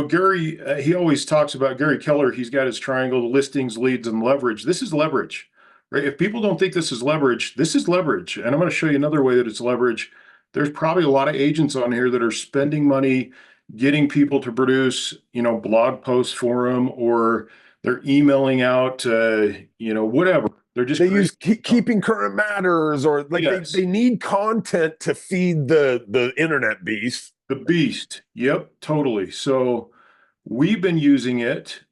S2: Gary, he always talks about Gary Keller. He's got his triangle, listings, leads, and leverage. This is leverage, right? If people don't think this is leverage, this is leverage. And I'm going to show you another way that it's leverage. There's probably a lot of agents on here that are spending money getting people to produce, blog posts for them, or they're emailing out, whatever. They're just
S1: They use
S2: creating.
S1: keeping current matters, or like
S2: Yes.
S1: they need content to feed the internet beast.
S2: The beast. Yep, totally. So we've been using it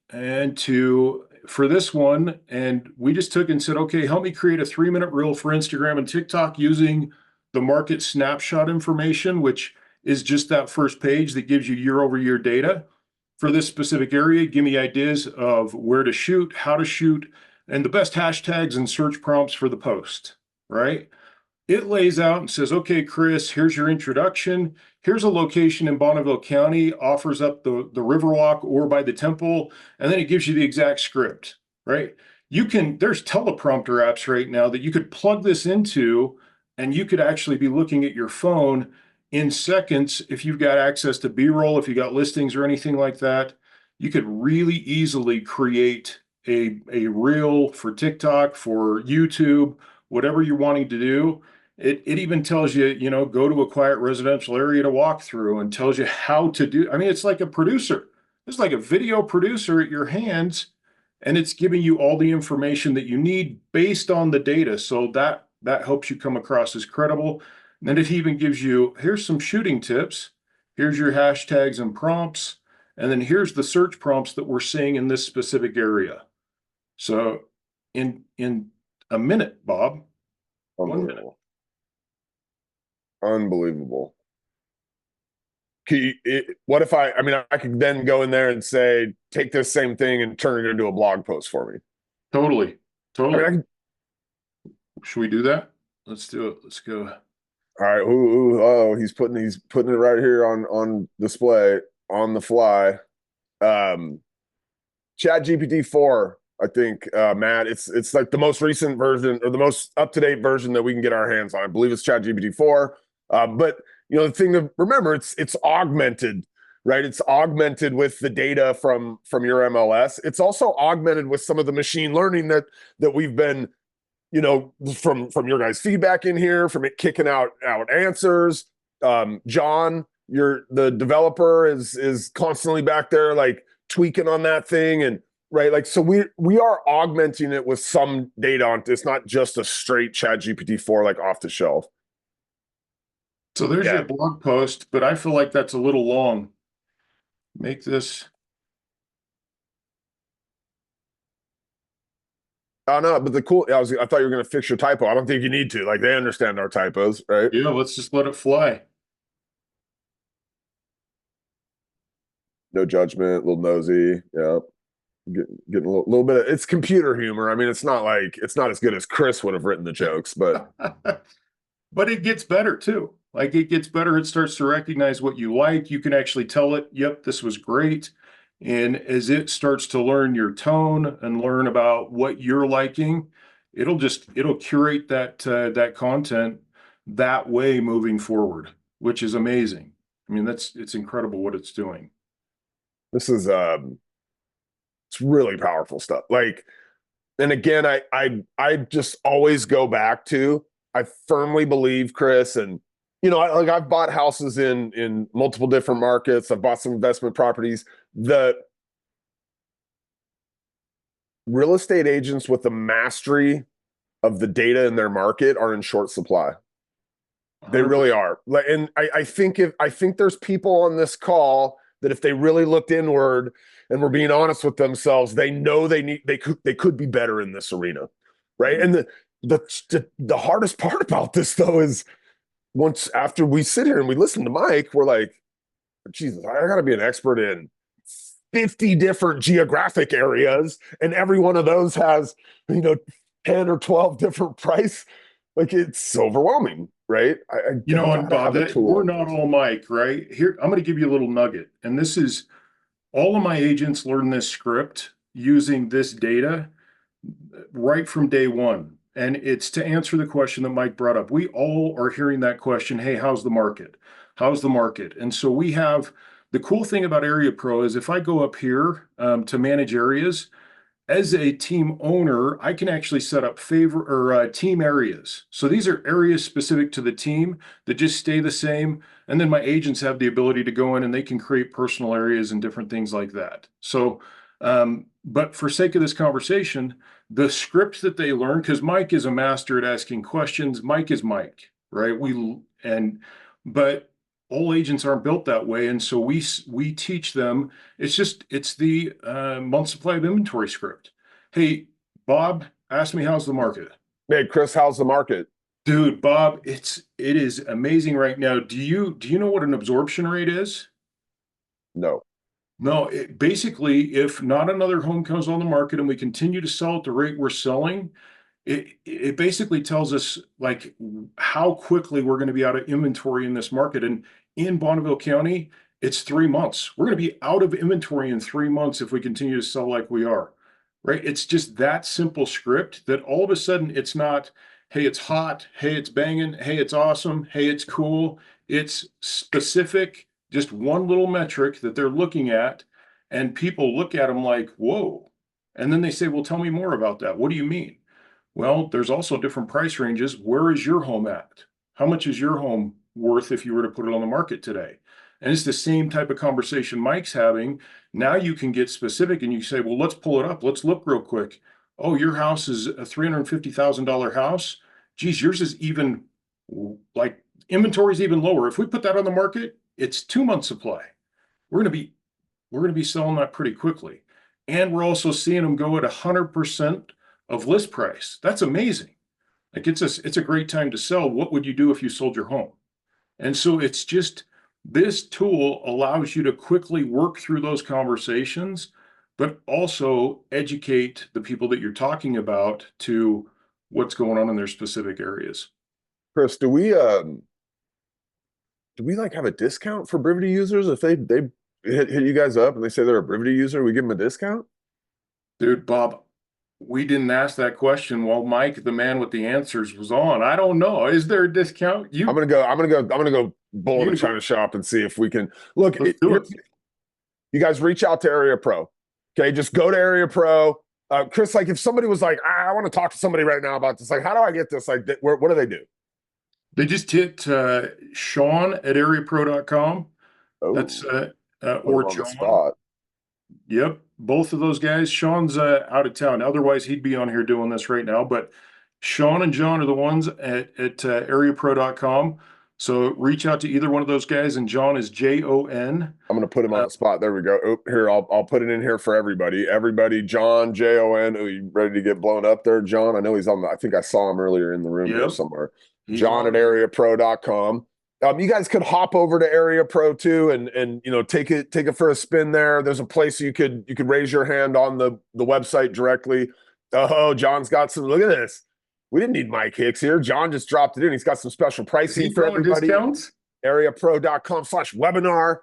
S2: for this one, and we just took and said, okay, help me create a 3-minute reel for Instagram and TikTok using the market snapshot information, which is just that first page that gives you year-over-year data. For this specific area, give me ideas of where to shoot, how to shoot, and the best hashtags and search prompts for the post, right? It lays out and says, okay, Kris, here's your introduction. Here's a location in Bonneville County, offers up the Riverwalk or by the temple, and then it gives you the exact script, right? There's teleprompter apps right now that you could plug this into, and you could actually be looking at your phone in seconds if you've got access to B-roll, if you got listings or anything like that. You could really easily create a reel for TikTok, for YouTube, whatever you're wanting to do. It even tells you, go to a quiet residential area to walk through, and tells you how to do. I mean, it's like a producer. It's like a video producer at your hands, and it's giving you all the information that you need based on the data. So that helps you come across as credible. And then it even gives you, here's some shooting tips. Here's your hashtags and prompts. And then here's the search prompts that we're seeing in this specific area. So in a minute, Bob, 1 minute.
S1: Unbelievable. What if I mean, I could then go in there and say, take this same thing and turn it into a blog post for me.
S2: Totally.
S1: I mean,
S2: Should we do that? Let's do it. Let's go.
S1: All right. Oh, he's putting it right here on display on the fly. ChatGPT 4, I think, Matt, it's like the most recent version, or the most up-to-date version that we can get our hands on. I believe it's ChatGPT 4. But the thing to remember, it's augmented, right? It's augmented with the data from your MLS. It's also augmented with some of the machine learning that we've been, from your guys' feedback in here, from it kicking out answers. John, the developer, is constantly back there like tweaking on that thing, and right, like, so we are augmenting it with some data on. It's not just a straight ChatGPT 4 like off the shelf.
S2: So there's your blog post, but I feel like that's a little long. Make this.
S1: Oh no, but I thought you were going to fix your typo. I don't think you need to. Like, they understand our typos, right?
S2: Yeah, let's just let it fly.
S1: No judgment, a little nosy. Yeah. Getting a little bit of, it's computer humor. I mean, it's not as good as Kris would have written the jokes, but
S2: but it gets better too. Like, it gets better. It starts to recognize what you like. You can actually tell it, yep, this was great. And as it starts to learn your tone and learn about what you're liking, it'll curate that content that way moving forward, which is amazing. I mean, it's incredible what it's doing.
S1: This is it's really powerful stuff. Like, and again, I just always go back to, I firmly believe, Kris, and I've bought houses in multiple different markets. I've bought some investment properties. The real estate agents with the mastery of the data in their market are in short supply. They really are. And I think there's people on this call that if they really looked inward and were being honest with themselves, they know they could be better in this arena, right? And the hardest part about this, though, is once after we sit here and we listen to Mike, we're like, Jesus, I got to be an expert in 50 different geographic areas, and every one of those has 10 or 12 different price. Like, it's overwhelming, right?
S2: And Bob, we're not all Mike, right? Here, I'm going to give you a little nugget. And this is, all of my agents learn this script using this data right from day one. And it's to answer the question that Mike brought up. We all are hearing that question, hey, how's the market? How's the market? And so we have, the cool thing about Area Pro is if I go up here to manage areas, as a team owner, I can actually set up team areas. So these are areas specific to the team that just stay the same. And then my agents have the ability to go in and they can create personal areas and different things like that. So But for sake of this conversation, the script that they learn, because Mike is a master at asking questions. Mike is Mike, right? But all agents aren't built that way, and so we teach them. It's the month supply of inventory script. Hey, Bob, ask me how's the market.
S1: Hey, Kris, how's the market?
S2: Dude, Bob, it is amazing right now. Do you know what an absorption rate is?
S1: No.
S2: No, basically, if not another home comes on the market and we continue to sell at the rate we're selling, it basically tells us like how quickly we're going to be out of inventory in this market. And in Bonneville County, it's 3 months. We're going to be out of inventory in 3 months if we continue to sell like we are, right? It's just that simple script that all of a sudden it's not, hey, it's hot, hey, it's banging, hey, it's awesome, hey, it's cool. It's specific, just one little metric that they're looking at, and people look at them like, whoa. And then they say, well, tell me more about that. What do you mean? Well, there's also different price ranges. Where is your home at? How much is your home worth if you were to put it on the market today? And it's the same type of conversation Mike's having. Now you can get specific and you say, well, let's pull it up. Let's look real quick. Oh, your house is a $350,000 house. Geez, yours is even like inventory is even lower. If we put that on the market, it's 2 months supply. We're going to be selling that pretty quickly. And we're also seeing them go at 100% of list price. That's amazing. Like it's a great time to sell. What would you do if you sold your home? And so it's just, this tool allows you to quickly work through those conversations, but also educate the people that you're talking about to what's going on in their specific areas.
S1: Kris, do we like have a discount for Brivity users if they hit you guys up and they say they're a Brivity user, we give them a discount?
S2: Dude, Bob, we didn't ask that question while Mike, the man with the answers, was on. I don't know. Is there a discount?
S1: I'm gonna go bull in a china shop and see if we can look. You guys reach out to Area Pro. Okay, just go to Area Pro. Kris, like if somebody was like, I want to talk to somebody right now about this, like, how do I get this? Like, what do they do?
S2: They just hit Sean at areapro.com.
S1: Oh,
S2: that's or
S1: on
S2: John.
S1: the spot.
S2: Yep, both of those guys. Sean's out of town. Otherwise, he'd be on here doing this right now. But Sean and John are the ones at areapro.com. So reach out to either one of those guys. And John is Jon.
S1: I'm going to put him on the spot. There we go. Oh, here, I'll put it in here for everybody. Everybody, John, Jon. Oh, you ready to get blown up there, John? I know he's on I think I saw him earlier in the room here somewhere. John at areapro.com. You guys could hop over to Area Pro too, and take it for a spin there. There's a place you could raise your hand on the website directly. Oh, John's got some. Look at this. We didn't need Mike Hicks here. John just dropped it in. He's got some special pricing for everybody.
S2: Discounts?
S1: areapro.com/webinar.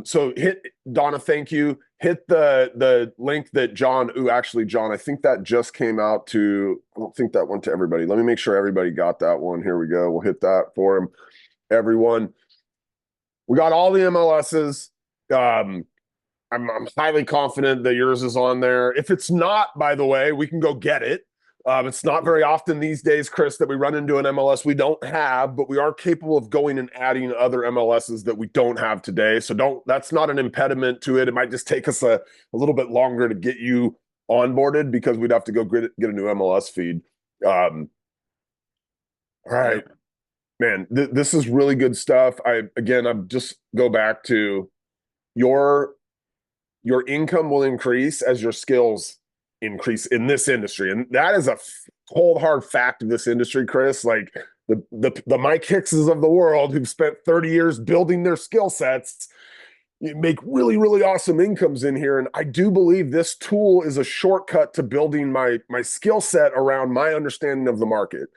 S1: So hit Donna. Thank you. Hit the link that John. Actually, John, I think that just came out to. I don't think that went to everybody. Let me make sure everybody got that one. Here we go. We'll hit that for him. Everyone, we got all the MLSs. I'm highly confident that yours is on there. If it's not, by the way, we can go get it. It's not very often these days, Kris, that we run into an MLS we don't have, but we are capable of going and adding other MLSs that we don't have today. So that's not an impediment to it. It might just take us a little bit longer to get you onboarded because we'd have to go get a new MLS feed. All right. Man, this is really good stuff. I'm just go back to your income will increase as your skills increase in this industry. And that is a cold, hard fact of this industry, Kris. Like the Mike Hickses of the world who've spent 30 years building their skill sets make really, really awesome incomes in here. And I do believe this tool is a shortcut to building my skill set around my understanding of the market.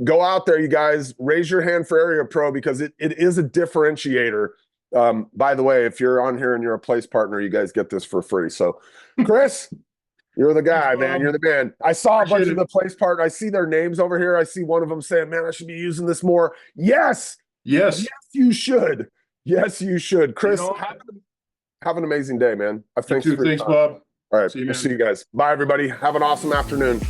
S1: Go out there, you guys, raise your hand for Area Pro because it is a differentiator. By the way, if you're on here and you're a place partner, you guys get this for free. So, Kris, you're the guy, man. You're the man. I saw a bunch of the place partners. I see their names over here. I see one of them saying, man, I should be using this more. Yes, you should. Yes, you should. Kris, have an amazing day, man.
S2: Thanks, Bob.
S1: All right, we'll see you guys. Bye, everybody. Have an awesome afternoon.